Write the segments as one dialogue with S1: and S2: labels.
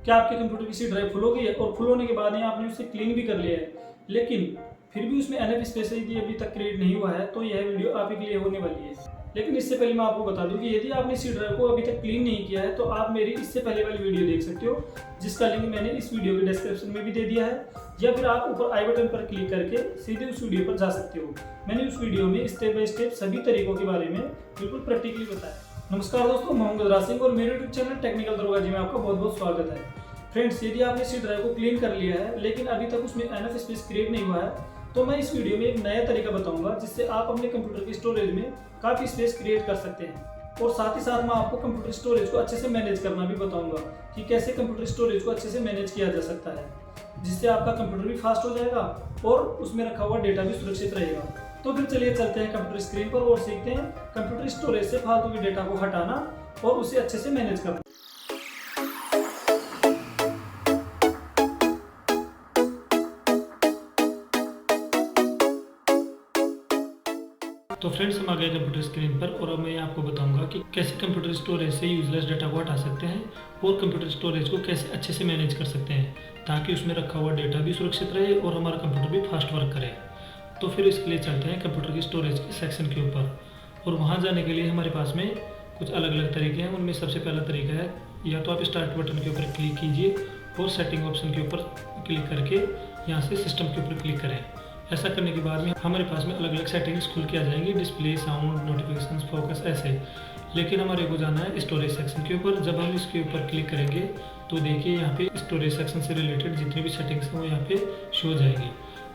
S1: क्या आपके कंप्यूटर की सी ड्राइव फुल हो गई है और फुल होने के बाद यहाँ आपने उसे क्लीन भी कर लिया है, लेकिन फिर भी उसमें एनएफ स्पेस यदि अभी तक क्रिएट नहीं हुआ है, तो यह वीडियो आप ही के लिए होने वाली है। लेकिन इससे पहले मैं आपको बता दूं कि यदि आपने सी ड्राइव को अभी तक क्लीन नहीं किया है, तो आप मेरी इससे पहले वाली वीडियो देख सकते हो, जिसका लिंक मैंने इस वीडियो के डिस्क्रिप्शन में भी दे दिया है, या फिर आप ऊपर आई बटन पर क्लिक करके सीधे उस वीडियो पर जा सकते हो। मैंने उस वीडियो में स्टेप बाय स्टेप सभी तरीकों के बारे में बिल्कुल प्रैक्टिकली बताया। नमस्कार दोस्तों, मैं हूं गजराज सिंह और मेरे यूट्यूब चैनल टेक्निकल दरोगा जी में आपका बहुत बहुत स्वागत है। फ्रेंड्स, यदि आपने सी ड्राइव को क्लीन कर लिया है लेकिन अभी तक उसमें एनएफ स्पेस क्रिएट नहीं हुआ है, तो मैं इस वीडियो में एक नया तरीका बताऊंगा जिससे आप अपने कंप्यूटर की स्टोरेज में काफ़ी स्पेस क्रिएट कर सकते हैं। और साथ ही साथ मैं आपको कंप्यूटर स्टोरेज को अच्छे से मैनेज करना भी बताऊंगा कि कैसे कंप्यूटर स्टोरेज को अच्छे से मैनेज किया जा सकता है, जिससे आपका कंप्यूटर भी फास्ट हो जाएगा और उसमें रखा हुआ डेटा भी सुरक्षित रहेगा। तो फिर चलिए चलते हैं कंप्यूटर स्क्रीन पर और सीखते हैं कंप्यूटर स्टोरेज से फालतू के डेटा को हटाना और उसे अच्छे से मैनेज करना। तो फ्रेंड्स, हम आ गए कंप्यूटर स्क्रीन पर और अब मैं आपको बताऊंगा कि कैसे कंप्यूटर स्टोरेज से यूजलेस डाटा को हटा सकते हैं और कंप्यूटर स्टोरेज को कैसे अच्छे से मैनेज कर सकते हैं ताकि उसमें रखा हुआ डेटा भी सुरक्षित रहे और हमारा कंप्यूटर भी फास्ट वर्क करे। तो फिर इसके लिए चलते हैं कंप्यूटर की स्टोरेज के सेक्शन के ऊपर, और वहाँ जाने के लिए हमारे पास में कुछ अलग अलग तरीके हैं। उनमें सबसे पहला तरीका है, या तो आप स्टार्ट बटन के ऊपर क्लिक कीजिए और सेटिंग ऑप्शन के ऊपर क्लिक करके यहाँ से सिस्टम के ऊपर क्लिक करें। ऐसा करने के बाद में हमारे पास में अलग अलग सेटिंग्स खुल के आ जाएंगी, डिस्प्ले, साउंड, नोटिफिकेशंस, फोकस, ऐसे। लेकिन हमारे को जाना है स्टोरेज सेक्शन के ऊपर। जब हम इसके ऊपर क्लिक करेंगे तो देखिए यहाँ पे स्टोरेज सेक्शन से रिलेटेड जितनी भी सेटिंग्स हैं वो यहाँ पे शो हो जाएगी।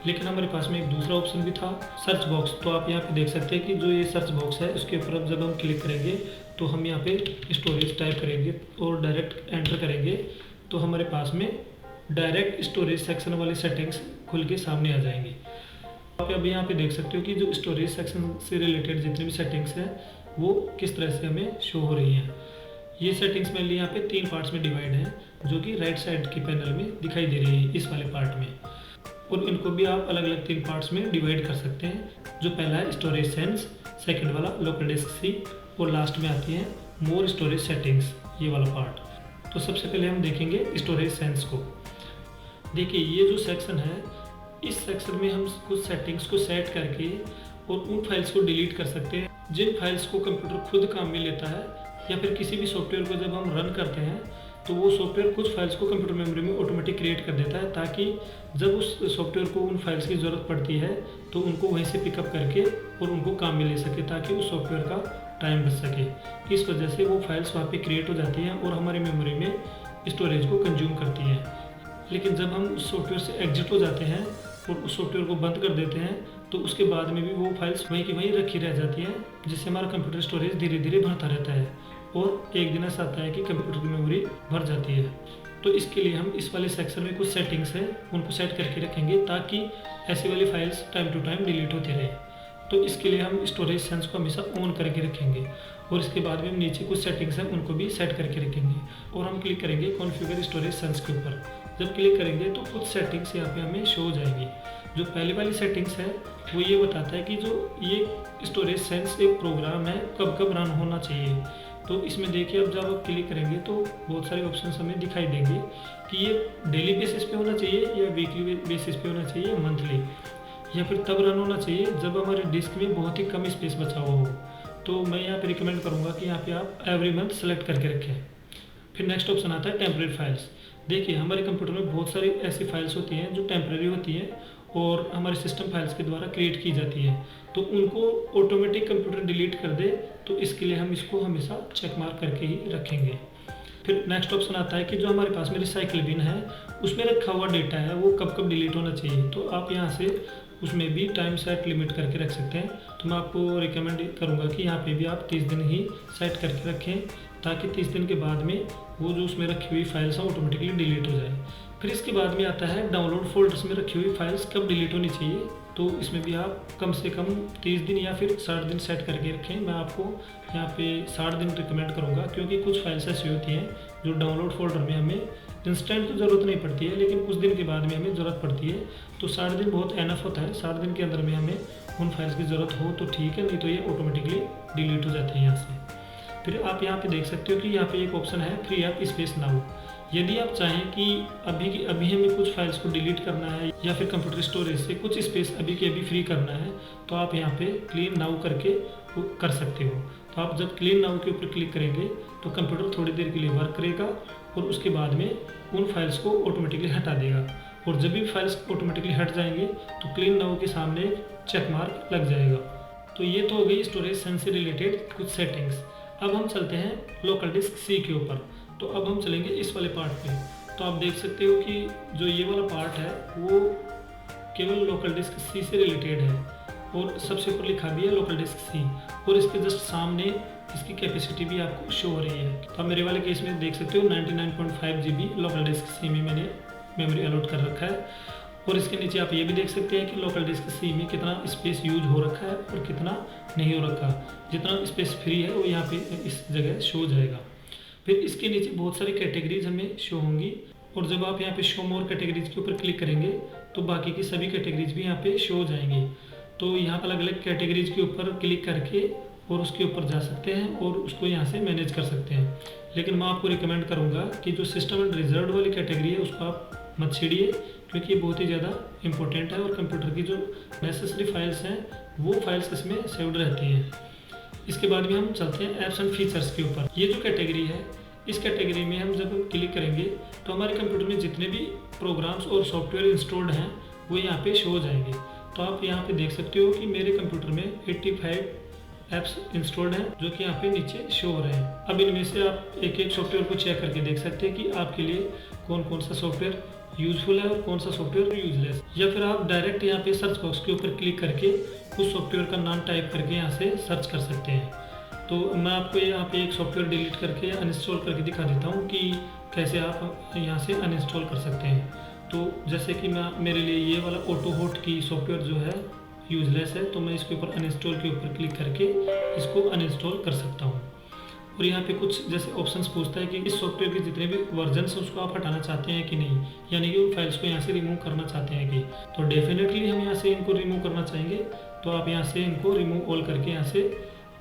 S1: लेकिन हमारे पास में एक दूसरा ऑप्शन भी था, सर्च बॉक्स। तो आप यहाँ पे देख सकते हैं कि जो ये सर्च बॉक्स है उसके ऊपर अब जब हम क्लिक करेंगे तो हम यहाँ पे स्टोरेज टाइप करेंगे और डायरेक्ट एंटर करेंगे तो हमारे पास में डायरेक्ट स्टोरेज सेक्शन वाली सेटिंग्स खुल के सामने आ जाएंगी। आप अभी यहाँ पे देख सकते हो कि जो स्टोरेज सेक्शन से रिलेटेड जितनी भी सेटिंग्स हैं वो किस तरह से हमें शो हो रही हैं। ये सेटिंग्स मेनली यहाँ पे 3 पार्ट्स में डिवाइड हैं, जो कि राइट साइड की पैनल में दिखाई दे रही है इस वाले पार्ट में। और इनको भी आप अलग अलग 3 पार्ट्स में डिवाइड कर सकते हैं। जो पहला है स्टोरेज सेंस, सेकेंड वाला लोकल डिस्क सी, और लास्ट में आती है मोर स्टोरेज सेटिंग्स, ये वाला पार्ट। तो सबसे पहले हम देखेंगे स्टोरेज सेंस को। देखिए, ये जो सेक्शन है, इस सेक्शन में हम कुछ सेटिंग्स को सेट करके और उन फाइल्स को डिलीट कर सकते हैं जिन फाइल्स को कंप्यूटर खुद काम में लेता है, या फिर किसी भी सॉफ्टवेयर को जब हम रन करते हैं तो वो सॉफ्टवेयर कुछ फाइल्स को कंप्यूटर मेमोरी में ऑटोमेटिक क्रिएट कर देता है, ताकि जब उस सॉफ्टवेयर को उन फाइल्स की ज़रूरत पड़ती है तो उनको वहीं से पिकअप करके और उनको काम में ले सके, ताकि उस सॉफ्टवेयर का टाइम बच सके। इस वजह से वो फाइल्स वहाँ पर क्रिएट हो जाती हैं और हमारी मेमोरी में स्टोरेज को कंज्यूम करती हैं। लेकिन जब हम उस सॉफ्टवेयर से एग्जिट हो जाते हैं और उस सॉफ्टवेयर को बंद कर देते हैं तो उसके बाद में भी वो फाइल्स वहीं की वहीं रखी रह जाती हैं, जिससे हमारा कंप्यूटर स्टोरेज धीरे धीरे बढ़ता रहता है और एक दिन ऐसा आता है कि कंप्यूटर की मेमोरी भर जाती है। तो इसके लिए हम इस वाले सेक्शन में कुछ सेटिंग्स हैं उनको सेट करके रखेंगे ताकि ऐसी वाली files time to time delete होती रहे। तो इसके लिए हम स्टोरेज सेंस को हमेशा ऑन करके रखेंगे और इसके बाद में हम नीचे कुछ सेटिंग्स हैं उनको भी सेट करके रखेंगे और हम क्लिक करेंगे कॉन्फ़िगर स्टोरेज सेंस के ऊपर। जब क्लिक करेंगे तो कुछ सेटिंग्स यहाँ पे हमें शो हो जाएंगी। जो पहली वाली सेटिंग्स है वो ये बताता है कि जो ये स्टोरेज सेंस एक प्रोग्राम है कब कब रन होना चाहिए। तो इसमें देखिए, अब जब आप क्लिक करेंगे तो बहुत सारे ऑप्शंस हमें दिखाई देंगे कि ये डेली बेसिस पे होना चाहिए या वीकली बेसिस पे होना चाहिए, मंथली, या फिर तब रन होना चाहिए जब हमारे डिस्क में बहुत ही कम स्पेस बचा हुआ हो। तो मैं यहाँ पे रिकमेंड करूँगा कि यहाँ पे आप एवरी मंथ सेलेक्ट करके रखें। फिर नेक्स्ट ऑप्शन आता है टेम्परेरी फाइल्स। देखिए, हमारे कंप्यूटर में बहुत सारी ऐसी फाइल्स होती हैं जो टेम्परेरी होती हैं और हमारे सिस्टम फाइल्स के द्वारा क्रिएट की जाती हैं, तो उनको ऑटोमेटिक कंप्यूटर डिलीट कर दे। तो इसके लिए हम इसको हमेशा चेक मार्क करके ही रखेंगे। फिर नेक्स्ट ऑप्शन आता है कि जो हमारे पास में रिसाइकिल बिन है उसमें रखा हुआ डेटा है वो कब कब डिलीट होना चाहिए। तो आप यहाँ से उसमें भी टाइम सेट लिमिट करके रख सकते हैं। तो मैं आपको रिकमेंड करूँगा कि यहाँ पे भी आप 30 दिन ही सेट करके रखें, ताकि 30 दिन के बाद में वो जो उसमें रखी हुई फाइल्स हैं ऑटोमेटिकली डिलीट हो जाए। फिर इसके बाद में आता है डाउनलोड फोल्डर्स में रखी हुई फाइल्स कब डिलीट होनी चाहिए। तो इसमें भी आप कम से कम 30 दिन या फिर 60 दिन सेट करके रखें। मैं आपको यहाँ पे 60 दिन रिकमेंड करूँगा, क्योंकि कुछ फाइल्स ऐसी होती हैं जो डाउनलोड फोल्डर में हमें इंस्टेंट तो ज़रूरत नहीं पड़ती है, लेकिन कुछ दिन के बाद में हमें ज़रूरत पड़ती है। तो 60 दिन बहुत एनफ होता है। 60 दिन के अंदर में हमें उन फाइल्स की ज़रूरत हो तो ठीक है, नहीं तो ये ऑटोमेटिकली डिलीट हो जाती है यहाँ से। फिर आप यहाँ पे देख सकते हो कि यहाँ पे एक ऑप्शन है फ्री अप स्पेस नाउ। यदि आप चाहें कि अभी हमें कुछ फाइल्स को डिलीट करना है या फिर कंप्यूटर स्टोरेज से कुछ स्पेस अभी के अभी फ्री करना है, तो आप यहाँ पे क्लीन नाउ करके वो कर सकते हो। तो आप जब क्लीन नाउ के ऊपर क्लिक करेंगे तो कंप्यूटर थोड़ी देर के लिए वर्क करेगा और उसके बाद में उन फाइल्स को ऑटोमेटिकली हटा देगा। और जब भी फाइल्स ऑटोमेटिकली हट जाएंगे तो क्लीन नाउ के सामने चेक मार्क लग जाएगा। तो ये तो हो गई स्टोरेज सेंस से रिलेटेड कुछ सेटिंग्स। अब हम चलते हैं लोकल डिस्क सी के ऊपर। तो अब हम चलेंगे इस वाले पार्ट पे। तो आप देख सकते हो कि जो ये वाला पार्ट है वो केवल लोकल डिस्क सी से रिलेटेड है और सबसे ऊपर लिखा भी है लोकल डिस्क सी, और इसके जस्ट सामने इसकी कैपेसिटी भी आपको शो हो रही है। तो आप मेरे वाले केस में देख सकते हो 99.5 GB लोकल डिस्क सी में मैंने मेमोरी अलॉट कर रखा है। और इसके नीचे आप ये भी देख सकते हैं कि लोकल डिस्क सी में कितना स्पेस यूज हो रखा है और कितना नहीं हो रखा। जितना स्पेस फ्री है वो यहाँ पे इस जगह शो हो जाएगा। फिर इसके नीचे बहुत सारी कैटेगरीज हमें शो होंगी, और जब आप यहाँ पे शो मोर कैटेगरीज के ऊपर क्लिक करेंगे तो बाकी की सभी कैटेगरीज भी यहाँ पे शो हो जाएंगी। तो यहाँ पर अलग अलग कैटेगरीज के ऊपर क्लिक करके और उसके ऊपर जा सकते हैं और उसको यहाँ से मैनेज कर सकते हैं। लेकिन मैं आपको रिकमेंड करूँगा कि जो सिस्टम एंड रिजर्व वाली कैटेगरी है उसको आप मत छेड़िए, क्योंकि ये बहुत ही ज़्यादा इंपॉर्टेंट है और कंप्यूटर की जो नेसेसरी फाइल्स हैं वो फाइल्स इसमें सेव्ड रहती हैं। इसके बाद भी हम चलते हैं ऐप्स एंड फीचर्स के ऊपर। ये जो कैटेगरी है, इस कैटेगरी में हम जब क्लिक करेंगे तो हमारे कंप्यूटर में जितने भी प्रोग्राम्स और सॉफ्टवेयर इंस्टॉल्ड हैं वो यहाँ पे शो हो जाएंगे। तो आप यहाँ पे देख सकते हो कि मेरे कंप्यूटर में 85 ऐप्स इंस्टॉल्ड हैं जो कि यहाँ पे नीचे शो हो रहे हैं। अब इनमें से आप एक एक सॉफ्टवेयर को चेक करके देख सकते हैं कि आपके लिए कौन कौन सा सॉफ्टवेयर यूजफुल है और कौन सा सॉफ्टवेयर यूजलेस। या फिर आप डायरेक्ट यहाँ पे सर्च बॉक्स के ऊपर क्लिक करके उस सॉफ्टवेयर का नाम टाइप करके यहाँ से सर्च कर सकते हैं। तो मैं आपको यहाँ पे एक सॉफ्टवेयर डिलीट करके अनइंस्टॉल करके दिखा देता हूँ कि कैसे आप यहाँ से अनइंस्टॉल कर सकते हैं। तो जैसे कि मेरे लिए ये वाला ऑटोहोट की सॉफ्टवेयर जो है यूजलेस है, तो मैं इसके ऊपर अनइंस्टॉल के ऊपर क्लिक करके इसको अनइंस्टॉल कर सकता हूँ। और यहाँ पे कुछ जैसे ऑप्शंस पूछता है कि इस सॉफ्टवेयर के जितने भी वर्जन्स हैं उसको आप हटाना चाहते हैं कि नहीं, यानी कि उन फाइल्स को यहाँ से रिमूव करना चाहते हैं कि। तो डेफिनेटली हम यहाँ से इनको रिमूव करना चाहेंगे, तो आप यहाँ से इनको रिमूव ऑल करके यहाँ से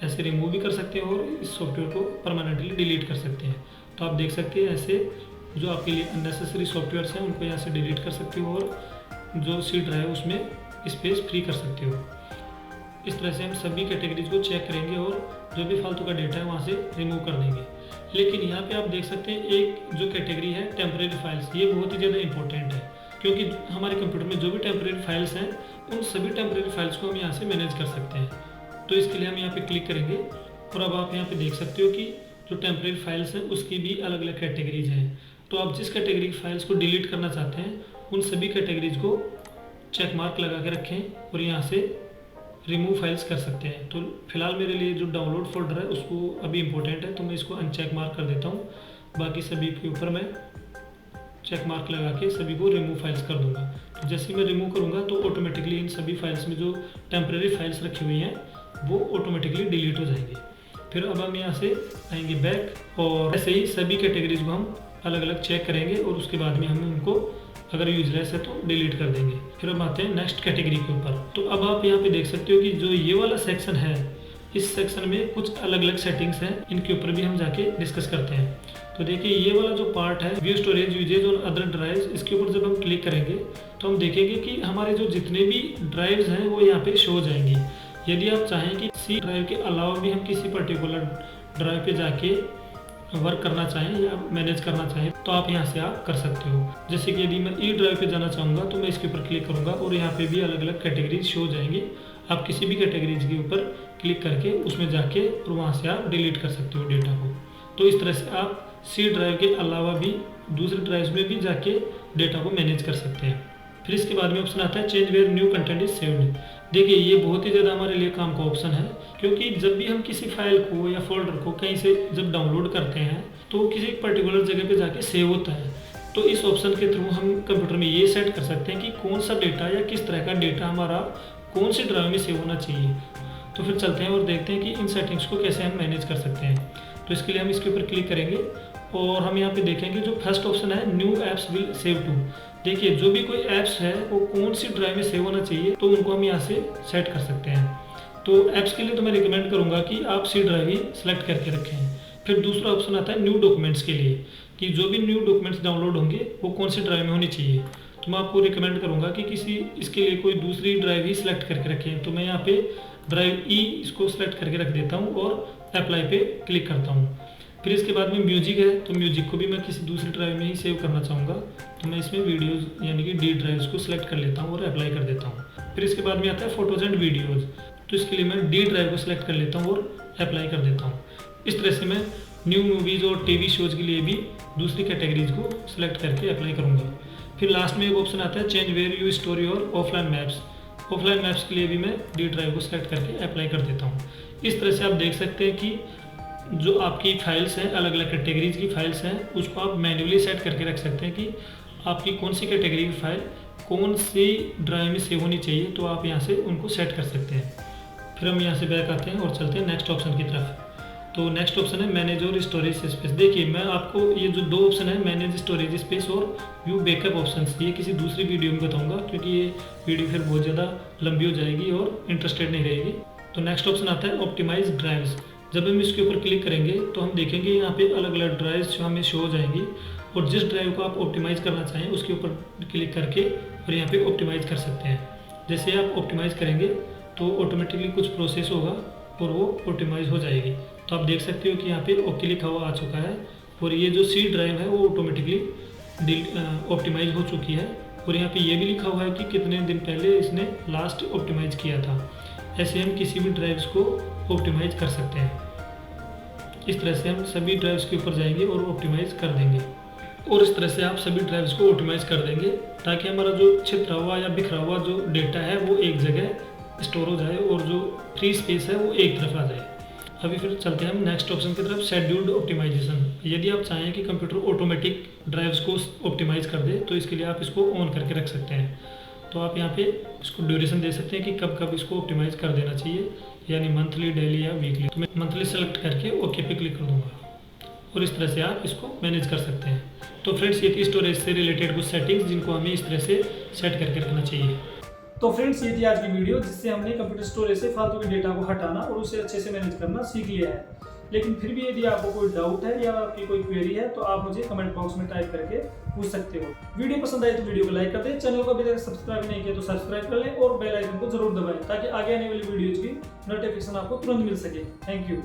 S1: ऐसे रिमूव भी कर सकते हैं और इस सॉफ्टवेयर को परमानेंटली डिलीट कर सकते हैं। तो आप देख सकते हैं ऐसे जो आपके लिए अननेसेसरी सॉफ्टवेयर्स हैं उनको यहाँ से डिलीट कर सकते हो और जो सी ड्राइव है उसमें स्पेस फ्री कर सकते हो। इस तरह से हम सभी कैटेगरीज को चेक करेंगे और जो भी फालतू का डेटा है वहाँ से रिमूव कर देंगे। लेकिन यहाँ पे आप देख सकते हैं एक जो कैटेगरी है टेम्परेरी फाइल्स, ये बहुत ही ज़्यादा इंपॉर्टेंट है, क्योंकि हमारे कंप्यूटर में जो भी टेम्परेरी फाइल्स हैं उन सभी टेम्परेरी फाइल्स को हम यहाँ से मैनेज कर सकते हैं। तो इसके लिए हम यहाँ पे क्लिक करेंगे और अब आप यहाँ पे देख सकते हो कि जो टेम्परेरी फाइल्स हैं उसकी भी अलग अलग कैटेगरीज हैं। तो आप जिस कैटेगरी की फाइल्स को डिलीट करना चाहते हैं उन सभी कैटेगरीज को चेक मार्क लगा के रखें और यहाँ से रिमूव फाइल्स कर सकते हैं। तो फिलहाल मेरे लिए जो डाउनलोड फोल्डर है उसको अभी इम्पोर्टेंट है, तो मैं इसको अनचेक मार्क कर देता हूँ। बाकी सभी के ऊपर मैं चेक मार्क लगा के सभी को रिमूव फाइल्स कर दूंगा। तो जैसे मैं रिमूव करूँगा तो ऑटोमेटिकली इन सभी फाइल्स में जो टेम्परेरी फाइल्स रखी हुई हैं वो ऑटोमेटिकली डिलीट हो जाएंगे। फिर अब हम यहाँ से आएंगे बैक और ऐसे ही सभी कैटेगरीज को हम अलग अलग चेक करेंगे और उसके बाद में हम उनको अगर यूजलेस है तो डिलीट कर देंगे। फिर हम आते हैं नेक्स्ट कैटेगरी के ऊपर। तो अब आप यहाँ पे देख सकते हो कि जो ये वाला सेक्शन है, इस सेक्शन में कुछ अलग अलग सेटिंग्स हैं, इनके ऊपर भी हम जाके डिस्कस करते हैं। तो देखिए ये वाला जो पार्ट है व्यू स्टोरेज यूजेज और अदर ड्राइव्स, इसके ऊपर जब हम क्लिक करेंगे तो हम देखेंगे कि हमारे जो जितने भी ड्राइव्स हैं वो यहाँ पे शो हो जाएंगी। यदि आप चाहें कि सी ड्राइव के अलावा भी हम किसी पर्टिकुलर ड्राइव पे जाके वर्क करना चाहें या मैनेज करना चाहें तो आप यहाँ से आप कर सकते हो। जैसे कि यदि मैं ई ड्राइव पे जाना चाहूँगा तो मैं इसके ऊपर क्लिक करूँगा और यहाँ पे भी अलग अलग कैटेगरीज शो हो जाएंगी। आप किसी भी कैटेगरीज के ऊपर क्लिक करके उसमें जाके और वहाँ से आप डिलीट कर सकते हो डेटा को। तो इस तरह से आप सी ड्राइव के अलावा भी दूसरे ड्राइव में भी जाके डेटा को मैनेज कर सकते हैं। फिर इसके बाद में ऑप्शन आता है change where new content is saved. देखिए ये बहुत ही ज़्यादा हमारे लिए काम का ऑप्शन है, क्योंकि जब भी हम किसी फाइल को या फोल्डर को कहीं से जब डाउनलोड करते हैं तो किसी पर्टिकुलर जगह पे जाके सेव होता है। तो इस ऑप्शन के थ्रू हम कंप्यूटर में ये सेट कर सकते हैं कि कौन सा डेटा या किस तरह का डेटा हमारा कौन सी ड्राइव में सेव होना चाहिए। तो फिर चलते हैं और देखते हैं कि इन सेटिंग्स को कैसे हम मैनेज कर सकते हैं। तो इसके लिए हम इसके ऊपर क्लिक करेंगे और हम यहाँ पे देखेंगे जो फर्स्ट ऑप्शन है new apps will save to. देखिए जो भी कोई ऐप्स है वो कौन सी ड्राइव में सेव होना चाहिए तो उनको हम यहाँ से सेट कर सकते हैं। तो ऐप्स के लिए तो मैं रिकमेंड करूँगा कि आप सी ड्राइव ही सिलेक्ट करके रखें। फिर दूसरा ऑप्शन आता है न्यू डॉक्यूमेंट्स के लिए कि जो भी न्यू डॉक्यूमेंट्स डाउनलोड होंगे वो कौन से ड्राइव में होनी चाहिए। तो मैं आपको रिकमेंड करूँगा कि किसी इसके लिए कोई दूसरी ड्राइव ही सिलेक्ट करके रखें। तो मैं यहाँ पे ड्राइव ई इसको सिलेक्ट करके रख देता हूँ और अप्लाई पे क्लिक करता हूँ। फिर इसके बाद में म्यूजिक है, तो म्यूजिक को भी मैं किसी दूसरी ड्राइव में ही सेव करना चाहूँगा। तो मैं इसमें वीडियोज़ यानी कि डी ड्राइव्स को सिलेक्ट कर लेता हूँ और अप्लाई कर देता हूँ। फिर इसके बाद में आता है फोटोज़ एंड वीडियोज़, तो इसके लिए मैं डी ड्राइव को सिलेक्ट कर लेता हूँ और अप्लाई कर देता हूँ। इस तरह से मैं न्यू मूवीज़ और टीवी शोज़ के लिए भी दूसरी कैटेगरीज को सिलेक्ट करके अप्लाई करूँगा। फिर लास्ट में एक ऑप्शन आता है change where you store your offline maps. Offline maps के लिए भी मैं डी ड्राइव को सिलेक्ट करके अप्लाई कर देता हूँ। इस तरह से आप देख सकते हैं कि जो आपकी फाइल्स हैं, अलग अलग कैटेगरीज की फाइल्स हैं, उसको आप मैन्युअली सेट करके रख सकते हैं कि आपकी कौन सी कैटेगरी की फाइल कौन सी ड्राइव में सेव होनी चाहिए। तो आप यहाँ से उनको सेट कर सकते हैं। फिर हम यहाँ से बैक आते हैं और चलते हैं नेक्स्ट ऑप्शन की तरफ। तो नेक्स्ट ऑप्शन है मैनेज और स्टोरेज स्पेस। देखिए मैं आपको ये जो दो ऑप्शन है मैनेज स्टोरेज स्पेस और व्यू बैकअप ऑप्शन, ये किसी दूसरी वीडियो में बताऊंगा, क्योंकि ये वीडियो फिर बहुत ज़्यादा लंबी हो जाएगी और इंटरेस्टेड नहीं रहेगी। तो नेक्स्ट ऑप्शन आता है ऑप्टिमाइज ड्राइव्स। जब हम इसके ऊपर क्लिक करेंगे तो हम देखेंगे यहाँ पे अलग अलग ड्राइव्स जो हमें शो हो जाएंगी, और जिस ड्राइव को आप ऑप्टिमाइज करना चाहें उसके ऊपर क्लिक करके और यहाँ पे ऑप्टिमाइज कर सकते हैं। जैसे आप ऑप्टिमाइज करेंगे तो ऑटोमेटिकली कुछ प्रोसेस होगा और वो ऑप्टिमाइज हो जाएगी। तो आप देख सकते हो कि यहाँ पे ओके लिखा हुआ आ चुका है, और ये जो सी ड्राइव है वो ऑटोमेटिकली ऑप्टिमाइज हो चुकी है। और यहाँ पे ये भी लिखा हुआ है कि कितने दिन पहले इसने लास्ट ऑप्टिमाइज किया था। ऐसे हम किसी भी ड्राइव्स को ऑप्टिमाइज कर सकते हैं। इस तरह से हम सभी ड्राइव्स के ऊपर जाएंगे और ऑप्टिमाइज कर देंगे, और इस तरह से आप सभी ड्राइव्स को ऑप्टिमाइज कर देंगे ताकि हमारा जो छितरा हुआ या बिखरा हुआ जो डेटा है वो एक जगह स्टोर हो जाए और जो फ्री स्पेस है वो एक तरफ आ जाए। अभी फिर चलते हैं हम नेक्स्ट ऑप्शन की तरफ, शेड्यूल्ड ऑप्टिमाइजेशन। यदि आप चाहें कि कंप्यूटर ऑटोमेटिक ड्राइव्स को ऑप्टिमाइज कर दे तो इसके लिए आप इसको ऑन करके रख सकते हैं। तो आप यहाँ पे इसको ड्यूरेशन दे सकते हैं कि कब कब इसको ऑप्टिमाइज कर देना चाहिए, यानी मंथली, डेली या वीकली। तो मैं मंथली सेलेक्ट करके ओके पे क्लिक कर दूंगा, और इस तरह से आप इसको मैनेज कर सकते हैं। तो फ्रेंड्स ये थी स्टोरेज से रिलेटेड कुछ सेटिंग्स जिनको हमें इस तरह से सेट करके रखना चाहिए।
S2: तो फ्रेंड्स ये थी आज की वीडियो, जिससे हमने कंप्यूटर स्टोरेज से फालतू के डेटा को हटाना और उसे अच्छे से मैनेज करना सीख लिया है। लेकिन फिर भी यदि आपको कोई डाउट है या आपकी कोई क्वेरी है तो आप मुझे कमेंट बॉक्स में टाइप करके पूछ सकते हो। वीडियो पसंद आई तो वीडियो को लाइक कर दें, चैनल को अभी तक सब्सक्राइब नहीं किया तो सब्सक्राइब कर लें और बेल आइकन को जरूर दबाएं ताकि आगे आने वाली वीडियोज की नोटिफिकेशन आपको तुरंत मिल सके। Thank you.